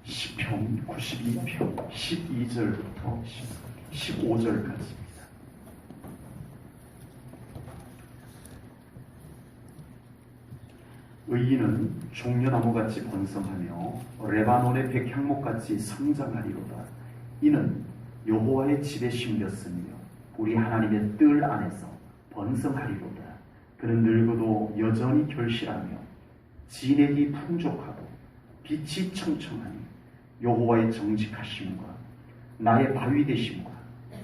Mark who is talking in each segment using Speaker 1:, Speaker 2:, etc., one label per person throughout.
Speaker 1: 시편 92편 12절부터 15절까지입니다. 의인은 종려나무같이 번성하며 레바논의 백향목같이 성장하리로다. 이는 여호와의 집에 심겼으며 우리 하나님의 뜰 안에서 번성하리로다. 그는 늙어도 여전히 결실하며 진액이 풍족하고 빛이 청청하니 여호와의 정직하심과 나의 바위 되심과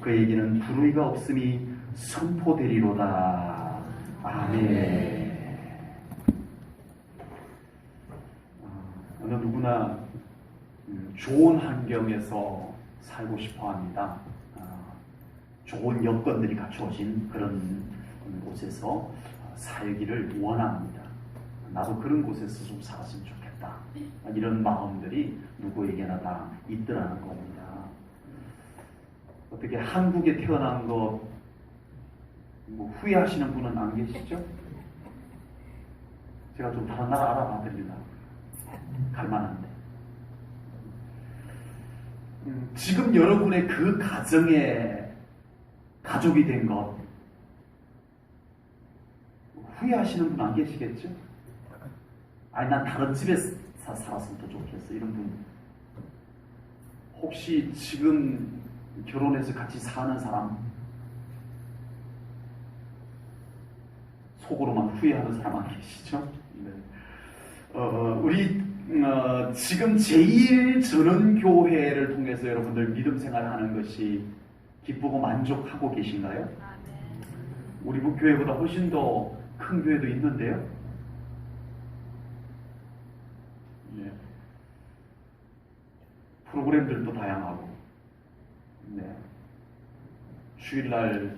Speaker 1: 그에게는 불의가 없음이 선포되리로다. 아멘. 어느 누구나 좋은 환경에서 살고 싶어 합니다. 좋은 여건들이 갖추어진 그런 곳에서 살기를 원합니다. 나도 그런 곳에서 좀 살았으면 좋겠다. 이런 마음들이 누구에게나 다 있더라는 겁니다. 어떻게 한국에 태어난 거 후회하시는 분은 안 계시죠? 제가 좀 다른 나라 알아봐드립니다. 갈만한데. 지금 여러분의 그 가정에 가족이 된 것 후회하시는 분 안 계시겠죠? 아니 난 다른 집에서 살았으면 더 좋겠어 이런 분 혹시 지금 결혼해서 같이 사는 사람 속으로만 후회하는 사람 안 계시죠? 네. 우리 지금 제1전원교회를 통해서 여러분들 믿음 생활하는 것이 기쁘고 만족하고 계신가요? 우리 교회보다 훨씬 더 큰 교회도 있는데요. 네. 프로그램들도 다양하고, 네. 주일날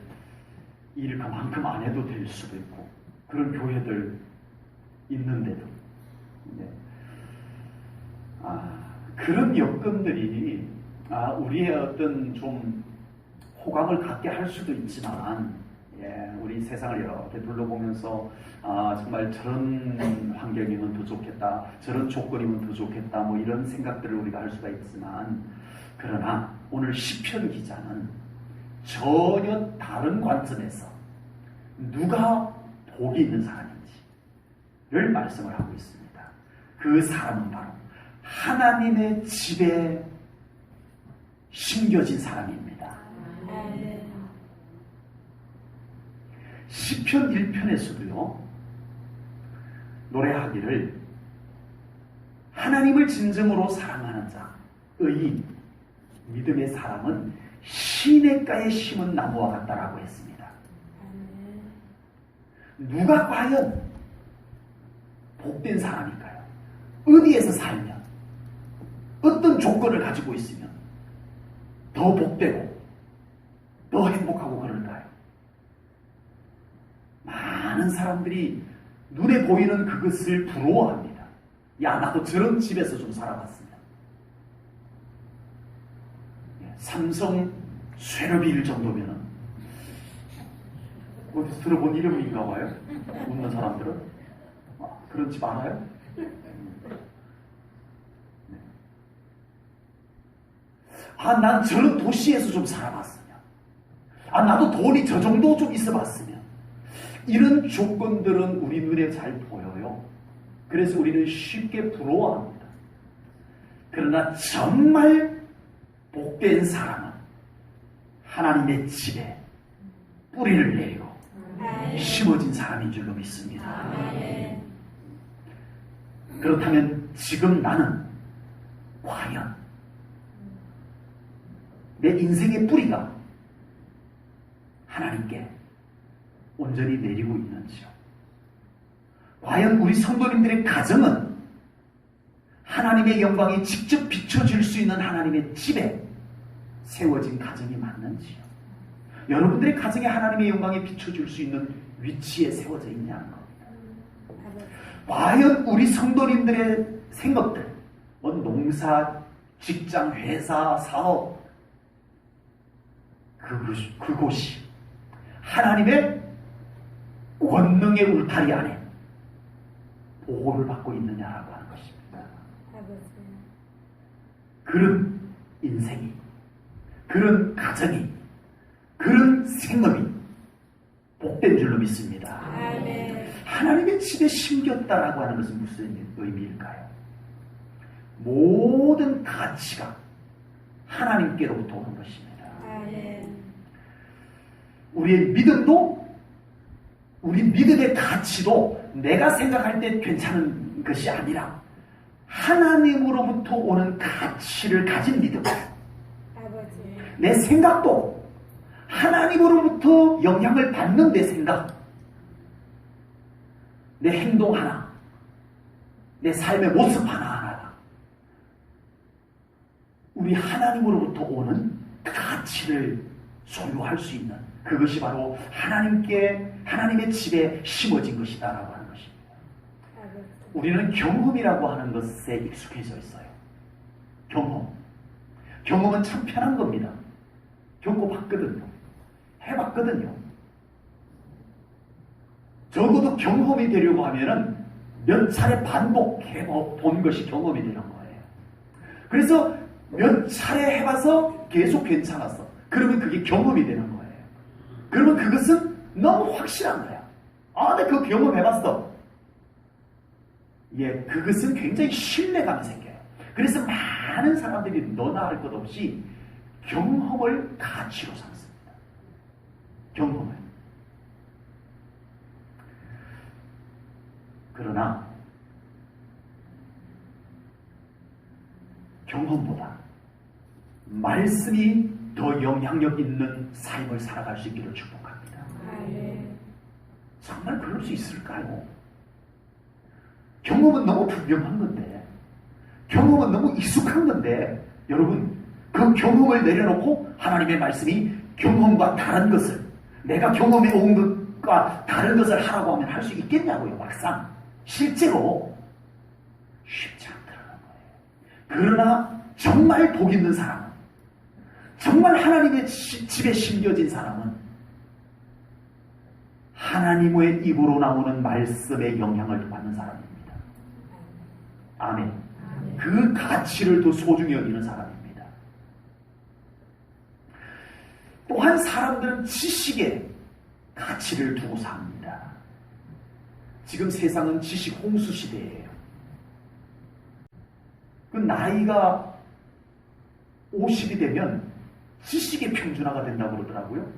Speaker 1: 일 그만큼 안 해도 될 수도 있고 그런 교회들 있는데도, 네. 그런 여건들이 우리의 어떤 좀 호감을 갖게 할 수도 있지만, 우리 세상을 이렇게 둘러보면서 정말 저런 환경이면 더 좋겠다, 저런 조건이면 더 좋겠다, 뭐 이런 생각들을 우리가 할 수가 있지만, 그러나 오늘 시편 기자는 전혀 다른 관점에서 누가 복이 있는 사람인지를 말씀을 하고 있습니다. 그 사람은 바로 하나님의 집에 심겨진 사람입니다. 시편 1편에서도요 노래하기를 하나님을 진정으로 사랑하는 자, 의인, 믿음의 사람은 시냇가에 심은 나무와 같다라고 했습니다. 누가 과연 복된 사람일까요? 어디에서 살면, 어떤 조건을 가지고 있으면 더 복되고 더 행복하고 그럴까요? 많은 사람들이 눈에 보이는 그것을 부러워합니다. 야, 나도 저런 집에서 좀 살아봤으면. 삼성 쇠러빌 정도면은 어디서 들어본 이름인가 봐요? 웃는 사람들은. 그런 집 알아요? 난 저런 도시에서 좀 살아봤으면. 나도 돈이 저 정도 좀 있어봤으면. 이런 조건들은 우리 눈에 잘 보여요. 그래서 우리는 쉽게 부러워합니다. 그러나 정말 복된 사람은 하나님의 집에 뿌리를 내리고 심어진 사람인 줄로 믿습니다. 그렇다면 지금 나는 과연 내 인생의 뿌리가 하나님께 온전히 내리고 있는지요? 과연 우리 성도님들의 가정은 하나님의 영광이 직접 비춰질 수 있는 하나님의 집에 세워진 가정이 맞는지요? 여러분들의 가정에 하나님의 영광이 비춰질 수 있는 위치에 세워져 있냐는 겁니다. 과연 우리 성도님들의 생각들, 농사, 직장, 회사, 사업, 그곳이 하나님의 권능의 울타리 안에 보호를 받고 있느냐라고 하는 것입니다. 그런 인생이, 그런 가정이, 그런 생업이 복된 줄로 믿습니다.
Speaker 2: 아멘.
Speaker 1: 하나님의 집에 심겼다라고 하는 것은 무슨 의미일까요? 모든 가치가 하나님께로부터 오는 것입니다.
Speaker 2: 아멘.
Speaker 1: 우리의 믿음도, 우리 믿음의 가치도 내가 생각할 때 괜찮은 것이 아니라 하나님으로부터 오는 가치를 가진 믿음.
Speaker 2: 아버지.
Speaker 1: 내 생각도 하나님으로부터 영향을 받는 내 생각, 내 행동 하나, 내 삶의 모습 하나하나가 우리 하나님으로부터 오는 가치를 소유할 수 있는, 그것이 바로 하나님의 집에 심어진 것이다라고 하는 것입니다.
Speaker 2: 아버지.
Speaker 1: 우리는 경험이라고 하는 것에 익숙해져 있어요. 경험은 참 편한 겁니다. 겪어봤거든요. 해봤거든요. 적어도 경험이 되려고 하면은 몇 차례 반복해 본 것이 경험이 되는 거예요. 그래서 몇 차례 해봐서 계속 괜찮았어. 그러면 그게 경험이 되는 거예요. 그러면 그것은 너무 확실한 거야. 아, 내가 그 경험해봤어. 예, 그것은 굉장히 신뢰감이 생겨요. 그래서 많은 사람들이 너나 할 것 없이 경험을 가치로 삼습니다. 경험을. 그러나 경험보다 말씀이 더 영향력 있는 삶을 살아갈 수 있기를 축복합니다.
Speaker 2: 아멘.
Speaker 1: 정말 그럴 수 있을까요? 경험은 너무 분명한 건데, 경험은 너무 익숙한 건데, 여러분, 그 경험을 내려놓고 하나님의 말씀이 경험과 다른 것을, 내가 경험해 온 것과 다른 것을 하라고 하면 할 수 있겠냐고요. 막상 실제로 쉽지 않더라는 거예요. 그러나 정말 복 있는 사람은, 정말 하나님의 집에 심겨진 사람은 하나님의 입으로 나오는 말씀의 영향을 받는 사람입니다. 아멘. 그 가치를 더 소중히 여기는 사람입니다. 또한 사람들은 지식에 가치를 두고 삽니다. 지금 세상은 지식 홍수 시대예요. 그 나이가 50이 되면 지식의 평준화가 된다고 그러더라고요.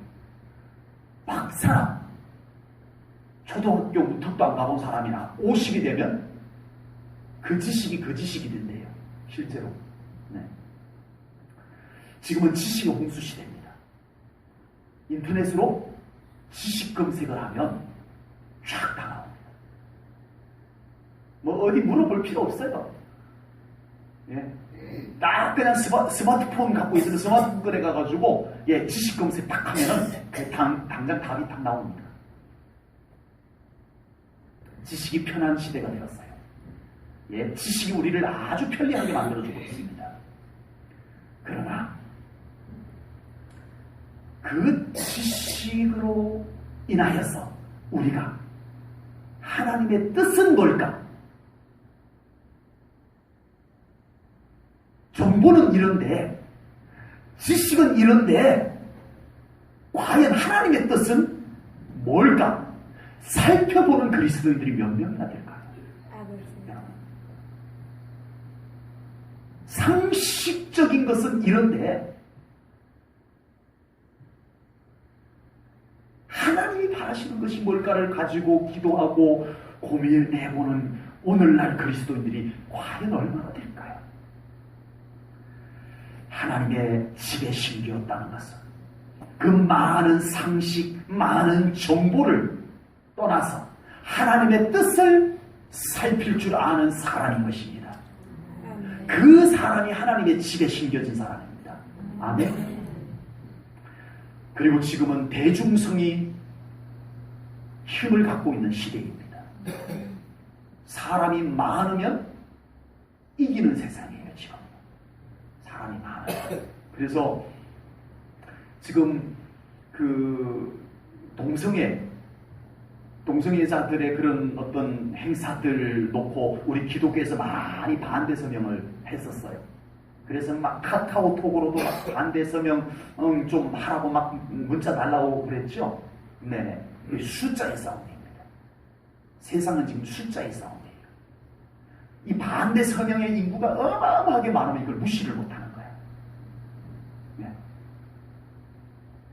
Speaker 1: 막상 초등학교 무턱도 안 가본 사람이나 50이 되면 그 지식이 된대요. 실제로. 네. 지금은 지식의 홍수 시대입니다. 인터넷으로 지식 검색을 하면 쫙 다 나옵니다. 뭐 어디 물어볼 필요 없어요. 예. 딱 그냥 스마트폰 갖고 있으면 스마트폰에 가가지고 예, 지식 검색 딱 하면은 당장 답이 딱 나옵니다. 지식이 편한 시대가 되었어요. 예, 지식이 우리를 아주 편리하게 만들어주고 있습니다. 그러나 그 지식으로 인하여서 우리가 하나님의 뜻은 뭘까? 정보는 이런데, 지식은 이런데, 과연 하나님의 뜻은 뭘까? 살펴보는 그리스도인들이 몇 명이나 될까요? 상식적인 것은 이런데, 하나님이 바라시는 것이 뭘까를 가지고 기도하고 고민해보는 오늘날 그리스도인들이 과연 얼마나 될까요? 하나님의 집에 심기었다는 것은 그 많은 상식, 많은 정보를 떠나서 하나님의 뜻을 살필 줄 아는 사람인 것입니다. 그 사람이 하나님의 집에 심겨진 사람입니다. 아멘. 그리고 지금은 대중성이 힘을 갖고 있는 시대입니다. 사람이 많으면 이기는 세상이에요, 지금. 사람이 많아요. 그래서 지금 그 동성애자들의 그런 어떤 행사들 놓고 우리 기독교에서 많이 반대 서명을 했었어요. 그래서 막 카카오톡으로도 막 반대 서명 좀 하라고 막 문자 달라고 그랬죠. 네네. 이 숫자의 싸움입니다. 세상은 지금 숫자의 싸움이에요. 이 반대 서명의 인구가 어마어마하게 많으면 이걸 무시를 못하는 거예요. 네.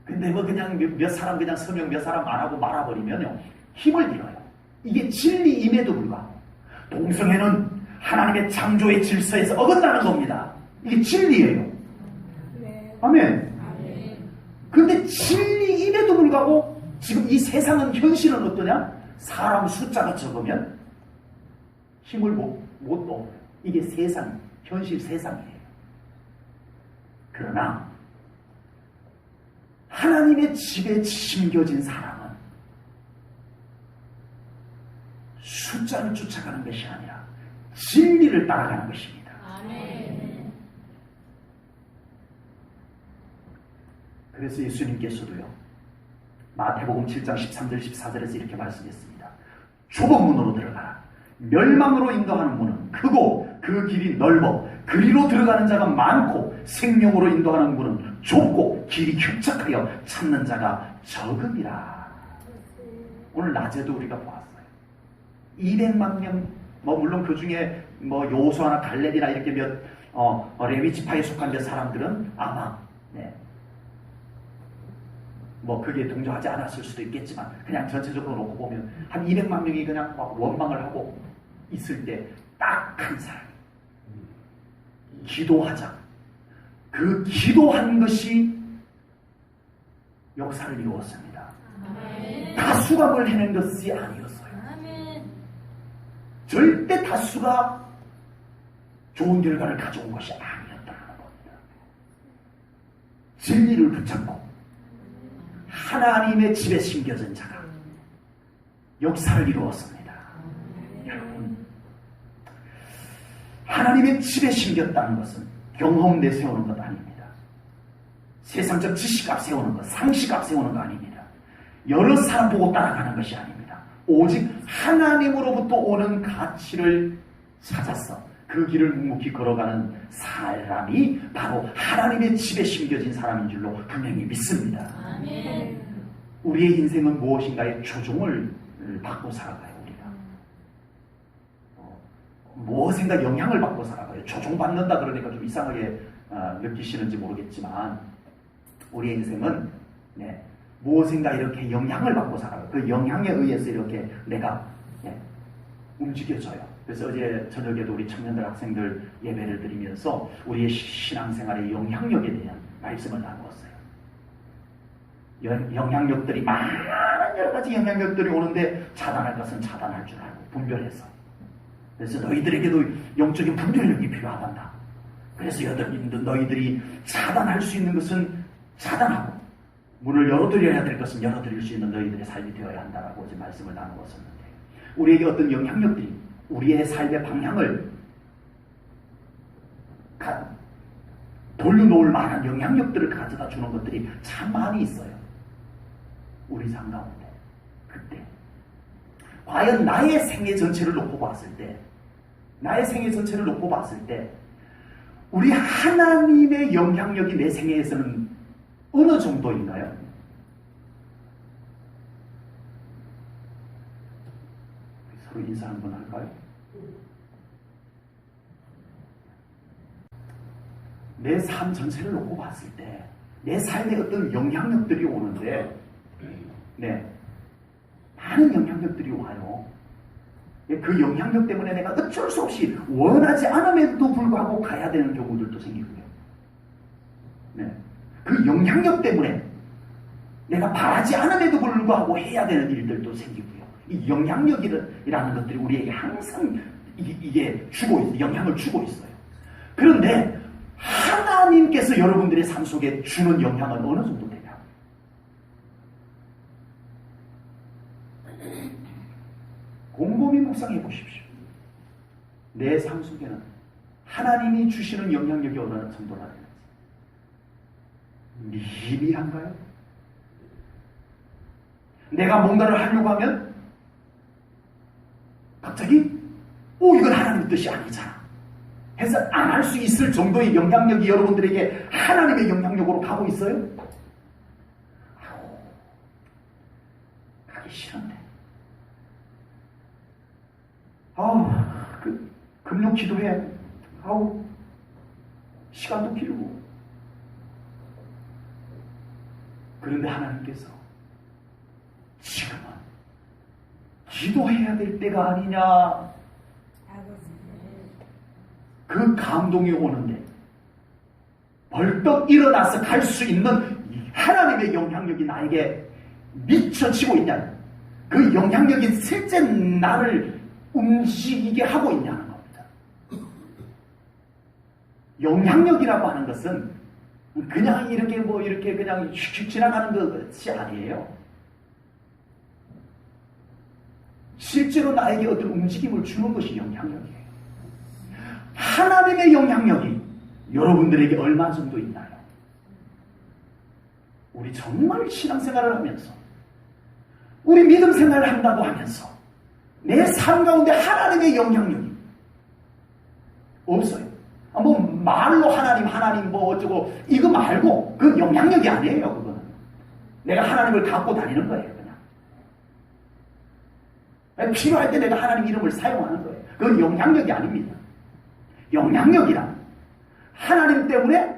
Speaker 1: 근데 뭐 그냥 몇 사람 그냥 서명 몇 사람 안 하고 말아버리면요 힘을 잃어요. 이게 진리임에도 불구하고 동성애는 하나님의 창조의 질서에서 어긋나는 겁니다. 이게 진리예요.
Speaker 2: 네.
Speaker 1: 아멘.
Speaker 2: 아멘.
Speaker 1: 그런데 진리임에도 불구하고 지금 이 세상은 현실은 어떠냐? 사람 숫자가 적으면 힘을 못 얻어요. 이게 세상, 현실 세상이에요. 그러나 하나님의 집에 심겨진 사람은 숫자를 쫓아가는 것이 아니라 진리를 따라가는 것입니다.
Speaker 2: 아멘.
Speaker 1: 그래서 예수님께서도요 마태복음 7장 13절 14절에서 이렇게 말씀했습니다. 좁은 문으로 들어가라. 멸망으로 인도하는 문은 크고 그 길이 넓어 그리로 들어가는 자가 많고 생명으로 인도하는 문은 좁고 길이 협착하여 찾는 자가 적음이라. 오늘 낮에도 우리가 보았어요. 200만 명, 뭐 물론 그 중에 뭐 요수아나 갈렙이나 이렇게 레위 지파에 속한 몇 사람들은 아마 뭐 그게 동조하지 않았을 수도 있겠지만 그냥 전체적으로 놓고 보면 한 200만 명이 그냥 막 원망을 하고 있을 때 딱 한 사람이 기도하자. 그 기도한 것이 역사를 이루었습니다. 다수가 뭘 해낸 것이 아니었어요. 절대 다수가 좋은 결과를 가져온 것이 아니었다는 겁니다. 진리를 붙잡고 하나님의 집에 심겨진 자가 역사를 이루었습니다. 여러분, 하나님의 집에 심겼다는 것은 경험 내세우는 것 아닙니다. 세상적 지식 앞세우는 것, 상식 앞세우는 거 아닙니다. 여러 사람 보고 따라가는 것이 아닙니다. 오직 하나님으로부터 오는 가치를 찾아서 그 길을 묵묵히 걸어가는 사람이 바로 하나님의 집에 심겨진 사람인 줄로 분명히 믿습니다.
Speaker 2: 아멘.
Speaker 1: 우리의 인생은 무엇인가에 초종을 받고 살아가요. 우리가 무엇인가 영향을 받고 살아가요. 초종받는다 그러니까 좀 이상하게 느끼시는지 모르겠지만 우리의 인생은 무엇인가 이렇게 영향을 받고 살아가요. 그 영향에 의해서 이렇게 내가 움직여져요. 그래서 어제 저녁에도 우리 청년들 학생들 예배를 드리면서 우리의 신앙생활의 영향력에 대한 말씀을 나누었어요. 영향력들이 많은 여러 가지 영향력들이 오는데 차단할 것은 차단할 줄 알고 분별해서. 그래서 너희들에게도 영적인 분별력이 필요하단다. 그래서 너희들이 차단할 수 있는 것은 차단하고 문을 열어드려야 될 것은 열어드릴 수 있는 너희들의 삶이 되어야 한다라고 어제 말씀을 나누었었는데 우리에게 어떤 영향력들이 우리의 삶의 방향을 돌려놓을 만한 영향력들을 가져다 주는 것들이 참 많이 있어요. 우리 삶 가운데. 그때 과연 나의 생애 전체를 놓고 봤을 때 우리 하나님의 영향력이 내 생애에서는 어느 정도인가요? 서로 인사 한번 할까요? 내 삶 전체를 놓고 봤을 때 내 삶에 어떤 영향력들이 오는데 많은 영향력들이 와요. 그 영향력 때문에 내가 어쩔 수 없이 원하지 않음에도 불구하고 가야 되는 경우들도 생기고요. 그 영향력 때문에 내가 바라지 않음에도 불구하고 해야 되는 일들도 생기고요. 이 영향력이라는 것들이 우리에게 항상 이게 영향을 주고 있어요. 그런데 하나님께서 여러분들의 삶 속에 주는 영향은 어느 정도 되냐? 곰곰이 묵상해 보십시오. 내 삶 속에는 하나님이 주시는 영향력이 어느 정도나 되는지. 미미한가요? 내가 뭔가를 하려고 하면 갑자기 이건 하나님의 뜻이 아니잖아. 해서 안 할 수 있을 정도의 영향력이 여러분들에게 하나님의 영향력으로 가고 있어요? 가기 싫은데. 금요 기도해. 시간도 길고. 그런데 하나님께서 지금은 기도해야 될 때가 아니냐. 그 감동이 오는데 벌떡 일어나서 갈 수 있는 하나님의 영향력이 나에게 미쳐지고 있냐. 그 영향력이 실제 나를 움직이게 하고 있냐는 겁니다. 영향력이라고 하는 것은 그냥 이렇게 그냥 휙휙 지나가는 것이 아니에요. 실제로 나에게 어떤 움직임을 주는 것이 영향력이에요. 하나님의 영향력이 여러분들에게 얼마 정도 있나요? 우리 정말 신앙생활을 하면서 우리 믿음 생활을 한다고 하면서 내 삶 가운데 하나님의 영향력이 없어요. 말로 하나님 어쩌고 이거 말고 그 영향력이 아니에요. 그거는 내가 하나님을 갖고 다니는 거예요. 그냥 필요할 때 내가 하나님 이름을 사용하는 거예요. 그건 영향력이 아닙니다. 영향력이란 하나님 때문에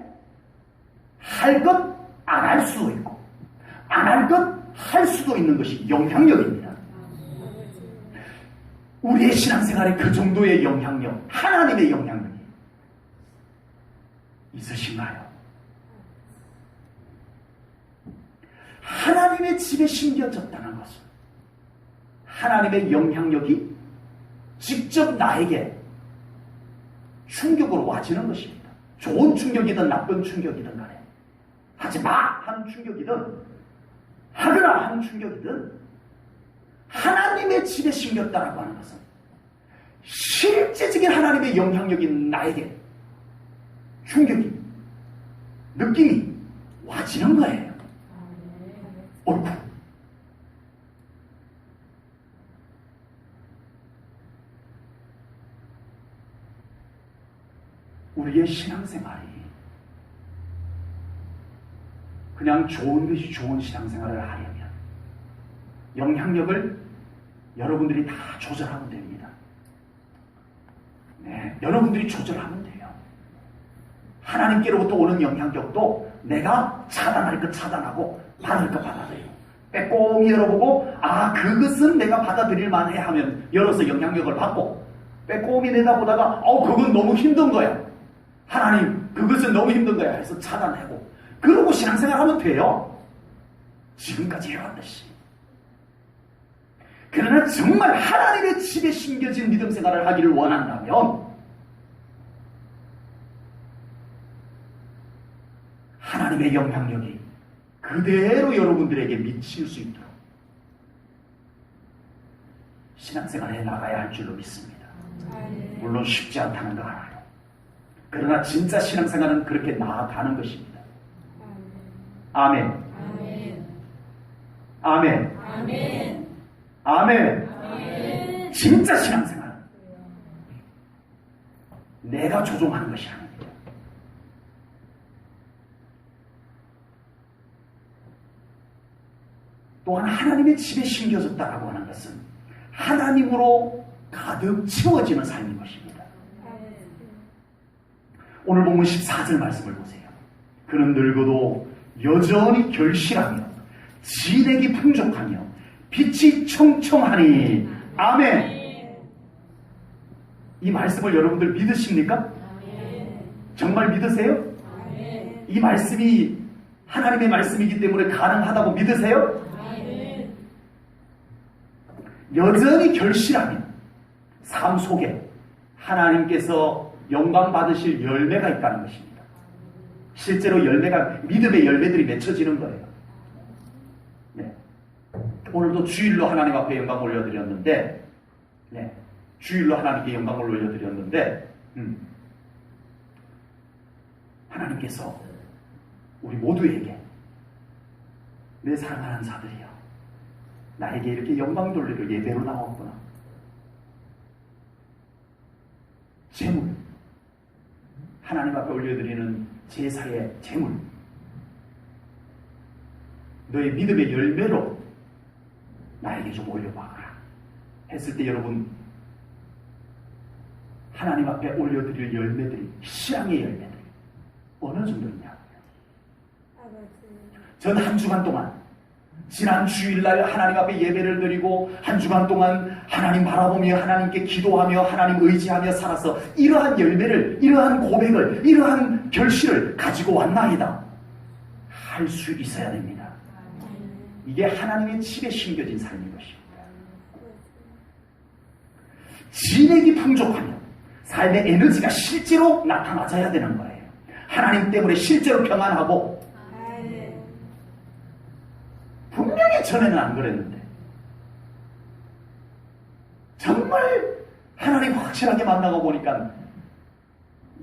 Speaker 1: 할 것 안 할 수도 있고 안 할 것 할 수도 있는 것이 영향력입니다. 우리의 신앙생활에 그 정도의 영향력, 하나님의 영향력이 있으신가요? 하나님의 집에 심겨졌다는 것은 하나님의 영향력이 직접 나에게 충격으로 와지는 것입니다. 좋은 충격이든 나쁜 충격이든 간에 하지 마 하는 충격이든 하거나 하는 충격이든 하나님의 집에 심겼다라고 하는 것은 실제적인 하나님의 영향력이 나에게 충격이 느낌이 와지는 거예요. 어이구, 우리의 신앙생활이 그냥 좋은 것이 좋은 신앙생활을 하려면 영향력을 여러분들이 다 조절하면 됩니다. 네, 여러분들이 조절하면 돼요. 하나님께로부터 오는 영향력도 내가 차단할 것 차단하고 받을 것 받아들여요. 빼꼼히 열어보고 그것은 내가 받아들일 만해 하면 열어서 영향력을 받고, 빼꼼히 내다보다가 그건 너무 힘든 거야. 하나님 그것은 너무 힘든 거야 해서 차단하고, 그러고 신앙생활 하면 돼요. 지금까지 해왔듯이. 그러나 정말 하나님의 집에 심겨진 믿음 생활을 하기를 원한다면 하나님의 영향력이 그대로 여러분들에게 미칠 수 있도록 신앙생활에 나가야 할 줄로 믿습니다. 물론 쉽지 않다는 거 알아요. 그러나 진짜 신앙생활은 그렇게 나아가는 것입니다. 아멘. 아멘.
Speaker 2: 아멘.
Speaker 1: 아멘.
Speaker 2: 아멘.
Speaker 1: 진짜 신앙생활은 내가 조종하는 것이 아닙니다. 또한 하나님의 집에 심겨졌다라고 하는 것은 하나님으로 가득 채워지는 삶인 것입니다. 오늘 본문 14절 말씀을 보세요. 그는 늙어도 여전히 결실하며 진액이 풍족하며 빛이 청청하니. 아멘. 이 말씀을 여러분들 믿으십니까? 정말 믿으세요? 이 말씀이 하나님의 말씀이기 때문에 가능하다고 믿으세요? 여전히 결실하며 삶 속에 하나님께서 영광 받으실 열매가 있다는 것입니다. 실제로 열매가, 믿음의 열매들이 맺혀지는 거예요. 네. 오늘도 주일로 하나님 앞에 영광 올려드렸는데, 네. 주일로 하나님께 영광을 올려드렸는데, 하나님께서 우리 모두에게 내 사랑하는 자들이여, 나에게 이렇게 영광 돌리를 예배로 나왔구나. 재물, 하나님 앞에 올려드리는 제사의 제물, 너의 믿음의 열매로 나에게 좀 올려봐라 했을 때 여러분, 하나님 앞에 올려드릴 열매들이, 신앙의 열매들이 어느 정도냐고요. 전 한 주간 동안, 지난 주일날 하나님 앞에 예배를 드리고 한 주간 동안 하나님 바라보며 하나님께 기도하며 하나님 의지하며 살아서 이러한 열매를, 이러한 고백을, 이러한 결실을 가지고 왔나이다 할 수 있어야 됩니다. 이게 하나님의 집에 심겨진 삶인 것입니다. 진액이 풍족하며 삶의 에너지가 실제로 나타나져야 되는 거예요. 하나님 때문에 실제로 평안하고, 분명히 전에는 안 그랬는데 정말 하나님 확실하게 만나고 보니까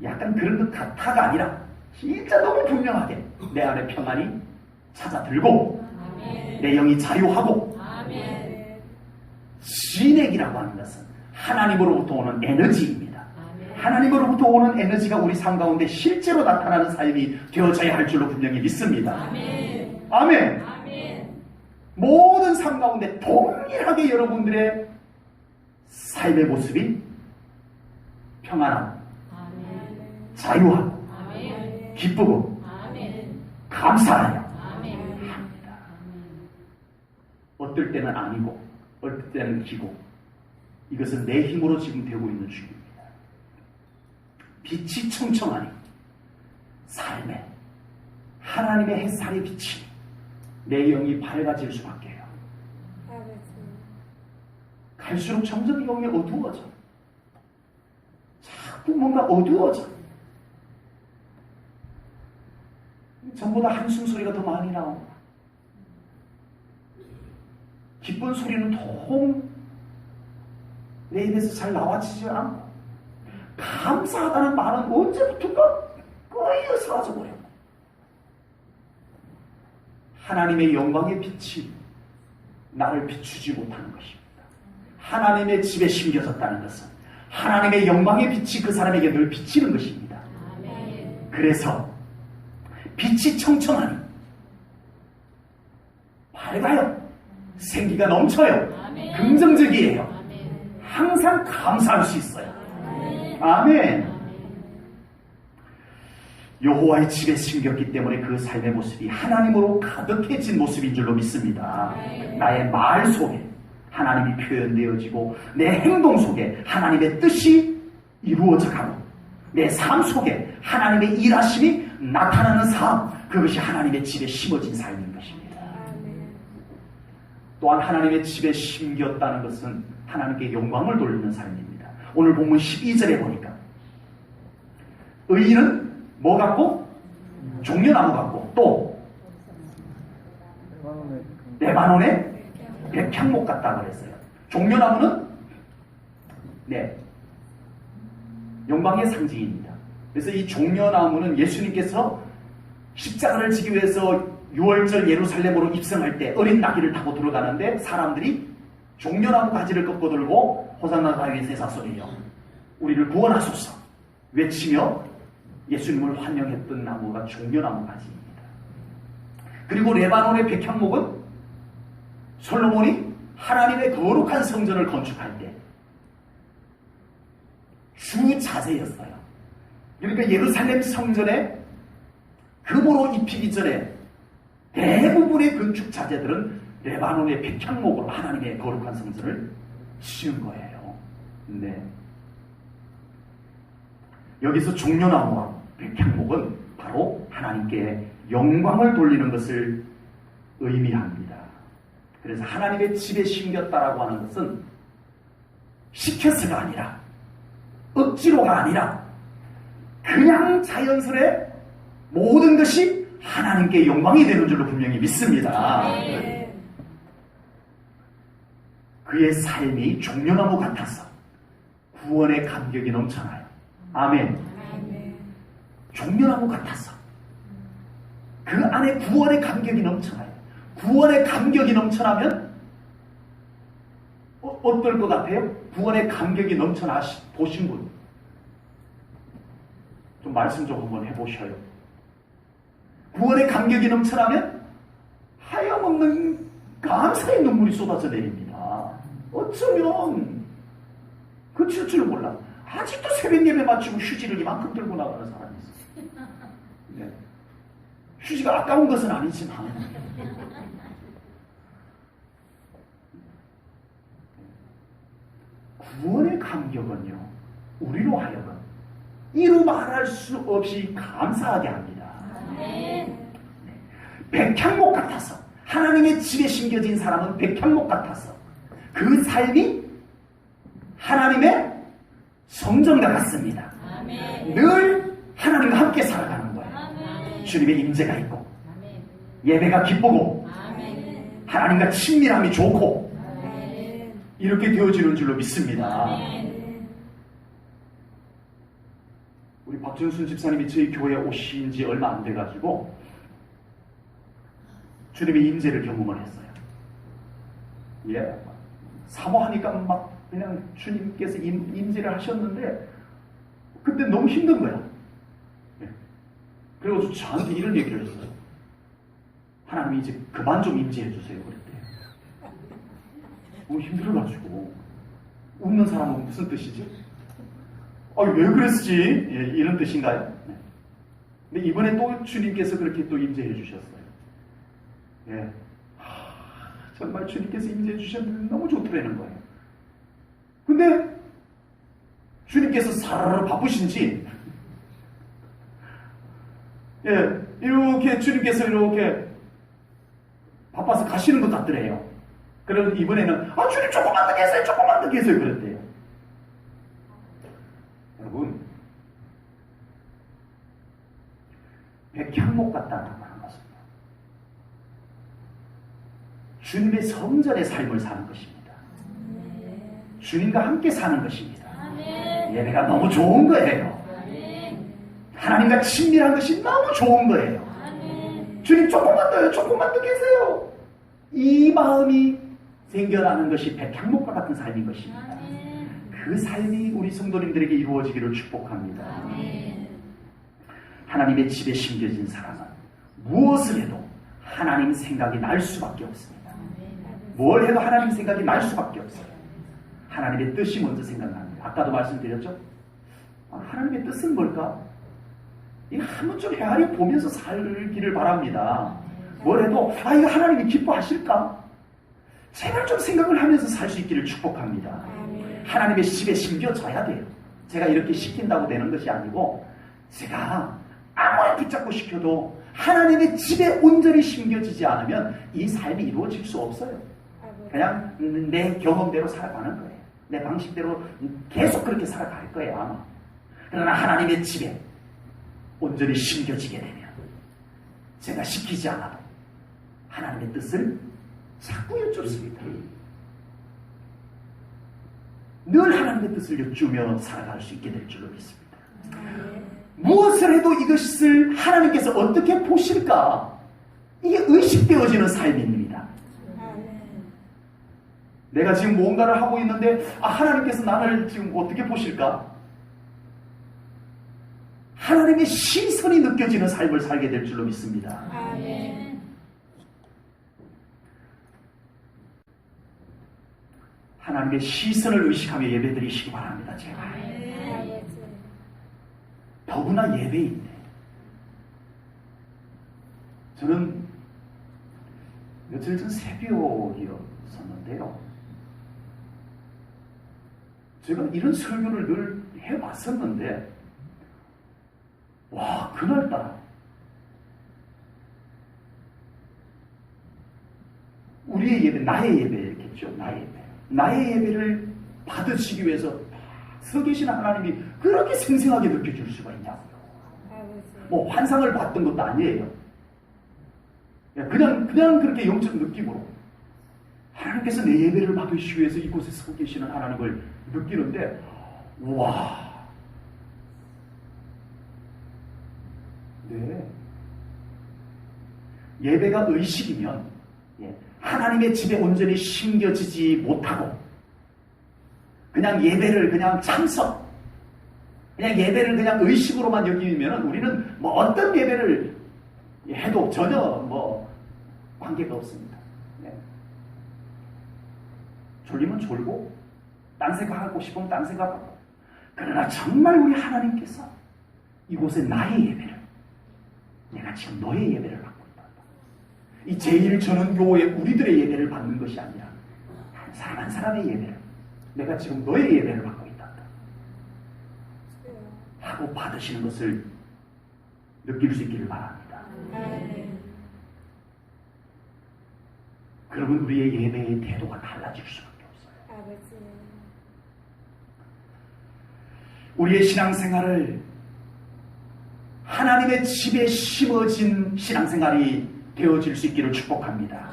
Speaker 1: 약간 그런 것 같아가 아니라 진짜 너무 분명하게 내 안에 평안이 찾아들고 내 영이 자유하고, 진액이라고 하는 것은 하나님으로부터 오는 에너지입니다. 하나님으로부터 오는 에너지가 우리 삶 가운데 실제로 나타나는 삶이 되어져야 할 줄로 분명히 믿습니다. 아멘. 모든 삶 가운데 동일하게 여러분들의 삶의 모습이 평안하고 자유하고 기쁘고 감사하여 합니다. 어떨 때는 아니고 어떨 때는 기고, 이것은 내 힘으로 지금 되고 있는 중입니다. 빛이 청청하니 삶에 하나님의 햇살이 비치니 내 영이 밝아질 수밖에 해요. 갈수록 점점 영이 어두워져. 자꾸 뭔가 어두워져. 전보다 한숨 소리가 더 많이 나오고, 기쁜 소리는 통 내 입에서 잘 나와지지 않고, 감사하다는 말은 언제부턴가 거의 사라져 버려요. 하나님의 영광의 빛이 나를 비추지 못하는 것입니다. 하나님의 집에 심겨졌다는 것은 하나님의 영광의 빛이 그 사람에게 늘 비치는 것입니다. 그래서 빛이 청청하니 밝아요. 생기가 넘쳐요. 긍정적이에요. 항상 감사할 수 있어요. 아멘. 여호와의 집에 심겼기 때문에 그 삶의 모습이 하나님으로 가득해진 모습인 줄로 믿습니다. 나의 말 속에 하나님이 표현되어지고 내 행동 속에 하나님의 뜻이 이루어져 가고 내 삶 속에 하나님의 일하심이 나타나는 삶, 그것이 하나님의 집에 심어진 삶인 것입니다. 또한 하나님의 집에 심겼다는 것은 하나님께 영광을 돌리는 삶입니다. 오늘 본문 12절에 보니까 의인은 뭐 같고? 종려나무 같고, 또 레바논의 백향목 같다고 그랬어요. 종려나무는 영광의 상징입니다. 그래서 이 종려나무는 예수님께서 십자가를 지기 위해서 6월절 예루살렘으로 입성할 때 어린 나귀를 타고 들어가는데 사람들이 종려나무 가지를 꺾어 들고 호산나 다윗의 자손이여 우리를 구원하소서 외치며 예수님을 환영했던 나무가 종려나무 가지입니다. 그리고 레바논의 백향목은 솔로몬이 하나님의 거룩한 성전을 건축할 때 주자재였어요. 그러니까 예루살렘 성전에 금으로 입히기 전에 대부분의 건축 자재들은 레바논의 백향목으로 하나님의 거룩한 성전을 지은 거예요. 네. 여기서 종려나무와 백향목은 바로 하나님께 영광을 돌리는 것을 의미합니다. 그래서 하나님의 집에 심겼다라고 하는 것은 시켜서가 아니라 억지로가 아니라 그냥 자연스레 모든 것이 하나님께 영광이 되는 줄로 분명히 믿습니다. 그의 삶이 종려나무 같아서 구원의 감격이 넘쳐나요. 아멘. 종려나무 같아서 그 안에 구원의 감격이 넘쳐나요. 구원의 감격이 넘쳐나면 어떨 것 같아요? 구원의 감격이 넘쳐나 보신 분 좀 말씀 좀 한번 해보셔요. 구원의 감격이 넘쳐나면 하염없는 감사의 눈물이 쏟아져 내립니다. 어쩌면 그칠 줄 몰라. 아직도 새벽 예배 마치고 휴지를 이만큼 들고 나가는 사람이 있어요. 네. 휴지가 아까운 것은 아니지만 구원의 감격은요, 우리로 하여금 이루 말할 수 없이 감사하게 합니다. 백향목 같아서, 하나님의 집에 심겨진 사람은 백향목 같아서 그 삶이 하나님의 성전과 같습니다. 늘 하나님과 함께 살아가는 거예요. 주님의 임재가 있고 예배가 기쁘고 하나님과 친밀함이 좋고 이렇게 되어지는 줄로 믿습니다. 우리 박준순 집사님이 저희 교회에 오신 지 얼마 안 돼가지고 주님의 임재를 경험을 했어요. 예, 사모하니까 막 그냥 주님께서 임재를 하셨는데 그때 너무 힘든 거야. 예. 그래가지고 저한테 이런 얘기를 했어요. 하나님이 이제 그만 좀 임재해 주세요. 그랬대요. 너무 힘들어가지고. 웃는 사람은 무슨 뜻이지? 왜 그랬지? 예, 이런 뜻인가요? 네. 근데 이번에 또 주님께서 그렇게 또 임재해 주셨어요. 예. 정말 주님께서 임재해 주셨는데 너무 좋더라는 거예요. 근데 주님께서 사르르 바쁘신지 예, 이렇게 주님께서 이렇게 바빠서 가시는 것 같더래요. 그래서 이번에는 주님 조금만 더 계세요, 조금만 더 계세요 그랬대요. 여러분, 백향목 같다는 말은 것입니다. 주님의 성전의 삶을 사는 것입니다. 주님과 함께 사는 것입니다. 예배가 너무 좋은 거예요. 하나님과 친밀한 것이 너무 좋은 거예요. 주님 조금만 더요, 조금만 더 계세요. 이 마음이 생겨나는 것이 백향목과 같은 삶인 것입니다. 그 삶이 우리 성도님들에게 이루어지기를 축복합니다. 하나님의 집에 심겨진 사람은 무엇을 해도 하나님 생각이 날 수밖에 없습니다. 뭘 해도 하나님 생각이 날 수밖에 없어요. 하나님의 뜻이 먼저 생각납니다. 아까도 말씀드렸죠? 하나님의 뜻은 뭘까? 이거 한번 좀 헤아려 보면서 살기를 바랍니다. 뭘 해도 이거 하나님이 기뻐하실까? 제발 좀 생각을 하면서 살 수 있기를 축복합니다. 하나님의 집에 심겨져야 돼요. 제가 이렇게 시킨다고 되는 것이 아니고 제가 아무리 붙잡고 시켜도 하나님의 집에 온전히 심겨지지 않으면 이 삶이 이루어질 수 없어요. 그냥 내 경험대로 살아가는 거예요. 내 방식대로 계속 그렇게 살아갈 거예요 아마. 그러나 하나님의 집에 온전히 심겨지게 되면 제가 시키지 않아도 하나님의 뜻을 자꾸 여쭙습니다. 늘 하나님의 뜻을 여쭈며 살아갈 수 있게 될 줄로 믿습니다. 무엇을 해도 이것을 하나님께서 어떻게 보실까? 이게 의식되어지는 삶입니다. 내가 지금 뭔가를 하고 있는데 하나님께서 나를 지금 어떻게 보실까? 하나님의 시선이 느껴지는 삶을 살게 될 줄로 믿습니다. 하나님의 시선을 의식하며 예배드리시기 바랍니다. 제발. 더구나 예배인데 저는 며칠 전 새벽이었었는데요. 제가 이런 설교를 늘 해왔었는데 와, 그날따라 우리의 예배, 나의 예배겠죠. 나의 예배를 받으시기 위해서 서 계신 하나님이 그렇게 생생하게 느껴질 수가 있냐고요. 뭐 환상을 봤던 것도 아니에요. 그냥 그렇게 영적 느낌으로 하나님께서 내 예배를 받으시기 위해서 이곳에 서 계시는 하나님을 느끼는데 와, 네, 예배가 의식이면 하나님의 집에 온전히 심겨지지 못하고 그냥 예배를 그냥 참석, 그냥 예배를 그냥 의식으로만 여기면 우리는 뭐 어떤 예배를 해도 전혀 뭐 관계가 없습니다. 네. 졸리면 졸고 딴 생각하고 싶으면 딴 생각하고. 그러나 정말 우리 하나님께서 이곳에 나의 예배를, 내가 지금 너의 예배를 받고 있다. 이 제1전원교회 우리들의 예배를 받는 것이 아니라 한 사람 한 사람의 예배를, 내가 지금 너의 예배를 받고 있다 하고 받으시는 것을 느낄 수 있기를 바랍니다. 그러면 우리의 예배의 태도가 달라질 수밖에 없어요. 우리의 신앙생활을 하나님의 집에 심어진 신앙생활이 되어질 수 있기를 축복합니다.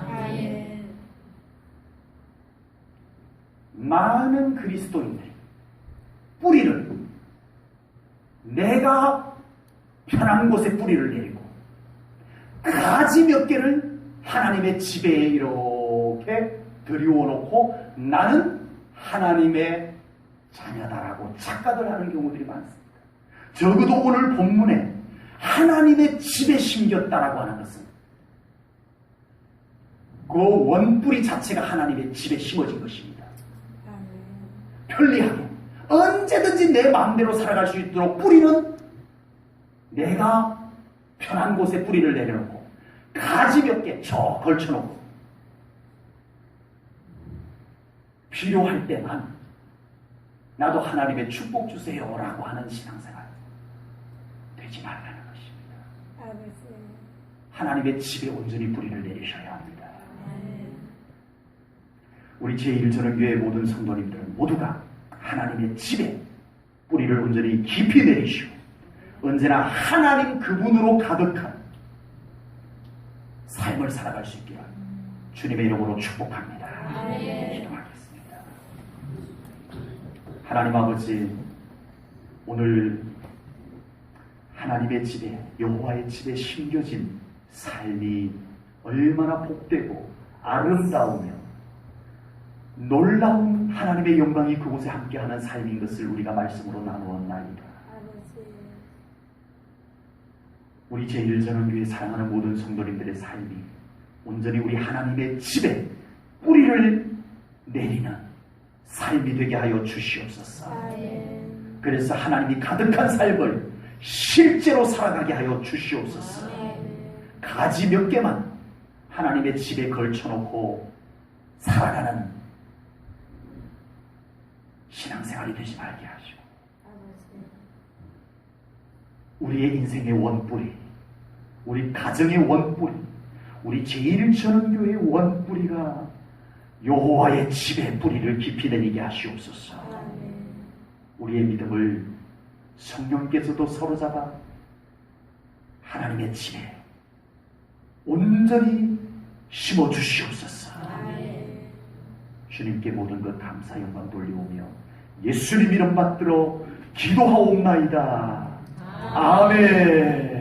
Speaker 1: 많은 그리스도인들이 뿌리를, 내가 편한 곳에 뿌리를 내리고 가지 몇 개를 하나님의 집에 이렇게 들여놓고 나는 하나님의 자녀다라고 착각을 하는 경우들이 많습니다. 적어도 오늘 본문에 하나님의 집에 심겼다라고 하는 것은 그 원뿌리 자체가 하나님의 집에 심어진 것입니다. 편리하게 언제든지 내 마음대로 살아갈 수 있도록 뿌리는 내가 편한 곳에 뿌리를 내려놓고 가지 몇 개 저 걸쳐놓고 필요할 때만 나도 하나님의 축복 주세요라고 하는 신앙생활 되지 말라는 것입니다. 하나님의 집에 온전히 뿌리를 내리셔야 합니다. 우리 제1전원교회 모든 성도님들은 모두가 하나님의 집에 뿌리를 온전히 깊이 내리시고 언제나 하나님 그분으로 가득한 삶을 살아갈 수 있기를 주님의 이름으로 축복합니다. 기도하겠습니다. 하나님 아버지, 오늘 하나님의 집에, 여호와의 집에 심겨진 삶이 얼마나 복되고 아름다우며 놀라운 하나님의 영광이 그곳에 함께하는 삶인 것을 우리가 말씀으로 나누었나이다. 우리 제1전원교회 사랑하는 모든 성도님들의 삶이 온전히 우리 하나님의 집에 뿌리를 내리는 삶이 되게 하여 주시옵소서. 그래서 하나님이 가득한 삶을 실제로 살아가게 하여 주시옵소서. 가지 몇 개만 하나님의 집에 걸쳐놓고 살아가는 신앙생활이 되지 말게 하시고 우리의 인생의 원뿌리, 우리 가정의 원뿌리, 우리 제1전원교회의 원뿌리가 여호와의 집에 뿌리를 깊이 내리게 하시옵소서. 우리의 믿음을 성령께서도 사로잡아 하나님의 집에 온전히 심어주시옵소서. 주님께 모든 것 감사 영광 돌리오며 예수님 이름 받들어 기도하옵나이다. 아멘.